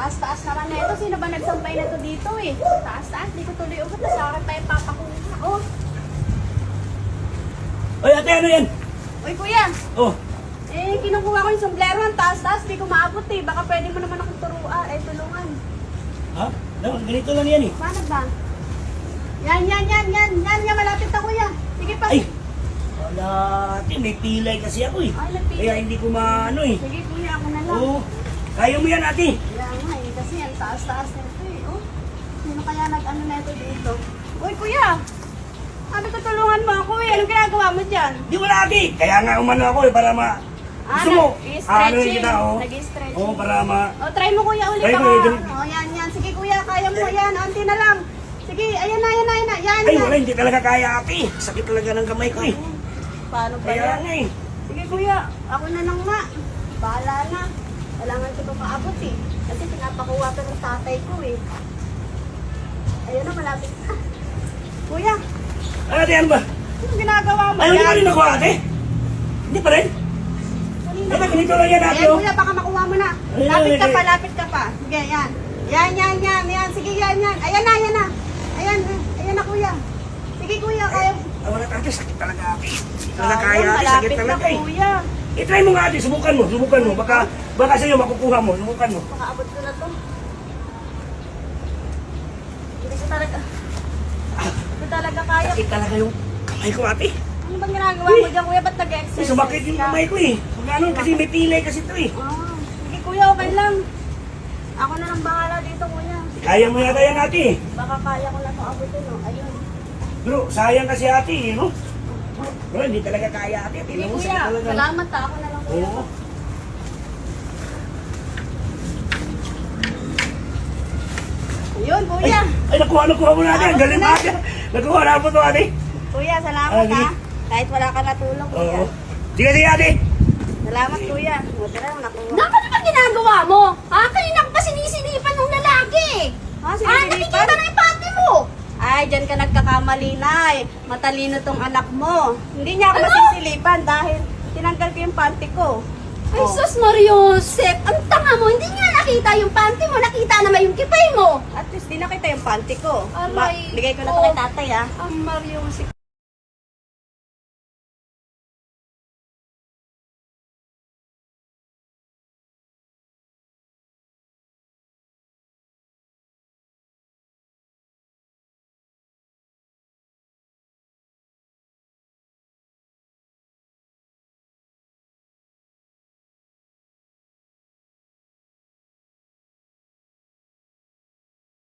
Taas-taas naman na ito. Sino ba nagsampay na ito dito eh? Taas-taas. Di ko tuloy ugat. Sa akin pa yung papakuha. Oh. Oy, ate, ano yan? Uy, kuya. Oh, Eh, kinukuha ko yung sombrero. Ang taas-taas. Di ko maabot eh. Baka pwede mo naman akong turuan. Eh, tulungan. ha? No, ganito lang yan eh. Paano ba? Yan. Yan, malapit na kuya. Sige pa. Ay! Wala, ate, may pilay kasi ako eh. Ay, nagpili. Kaya hindi ko maano eh. Sige kuya, ako na lang. Oo, kaya mo yan, ate. Kaya nga eh. Kasi ang taas-taas na ito eh. Oh. Sino kaya nag-ano na ito dito? Uy, kuya. Sabi ko tulungan mo ako eh. Anong ginagawa mo dyan? Di wala, ate. Kaya nga umano ako eh, para ma... Gusto mo? Ano yun kita, oh. Nag-stretching. Oo, para ma... Oh, try mo kuya ulit Try ako. ko, ganun. Oh, yan. Sige kuya, kaya mo yan. Unti na lang. Sige, ayan na. Yan Ay, na. wala, hindi talaga kaya, ate. Sakit talaga ng kamay ko eh. Paano ba Kaya yan? nga eh. Sige kuya, ako na lang nga. Bahala na. Kailangan ko pa paabot eh. Kasi pinapakuha pa ng tatay ko eh. Ayun na, malapit na. Kuya, Ano, ate, ano ba? anong ginagawa mo? Ay, hindi pa rin ako, ate. Hindi pa rin. Kanina Ate, ka- ganito lang yan, ate. Ayan Oh. kuya, baka makuha mo na. Ay, Lapit ka ay, pa, ay. lapit ka pa. Sige, yan. Yan. Sige, yan. Ayan na. Ayan na kuya. Sige kuya, kaya. Ah, wala, ate, sakit talaga, ate. Hindi talaga Ayan, kaya, ate. Sakit malapit na talaga eh. kuya. I-try mo nga, ate. Subukan mo. Baka sa'yo makukuha mo. Subukan mo. Makaabot ko na to. Hindi ko talaga. Hindi talaga kaya. Sakit talaga yung kamay ko, ate. Ano bang ginagawa mo dyan kuya? Ba't Ay, nag-exercise sumakit yung ka? kamay ko eh. Magkano kasi may pilay kasi ito eh. Ah, sige kuya, okay lang. Ako na lang bahala dito kuya. Kaya mo yata yan, ate. Baka kaya ko lang ito abutin no. Ayun. Bro, sayang kasi ate eh, no? Bro, hindi talaga kaya, ate. Sige Tingnan mo, kuya, sakit talaga. salamat ha. Ako na lang kuya. Oo. Ayun kuya. Ay, nakuha mo na ate. Ang galing Nakuha ate. Nakuha na po to, ate. Kuya, salamat Ah, sige. ha. Kahit wala ka natulong kuya. Oo. Sige, ate. Salamat kuya. Madara, nakuha. Naka na bang ginagawa mo? Ha? Kanina ko pa sinisinipan ng lalaki. Ah, Nakikita na yung panty mo. Ay, dyan ka nagkakamali na eh. Matalino tong anak mo. Hindi niya ako Ano? masisilipan dahil tinanggal ko yung panty ko. Ay, Oh. sus Mariosep. Ang tanga mo. Hindi nga nakita yung panty mo. Nakita naman yung kipay mo. At least di nakita yung panty ko. Aray Bigay ko na to ko. kay tatay ah. Ang Mariosep.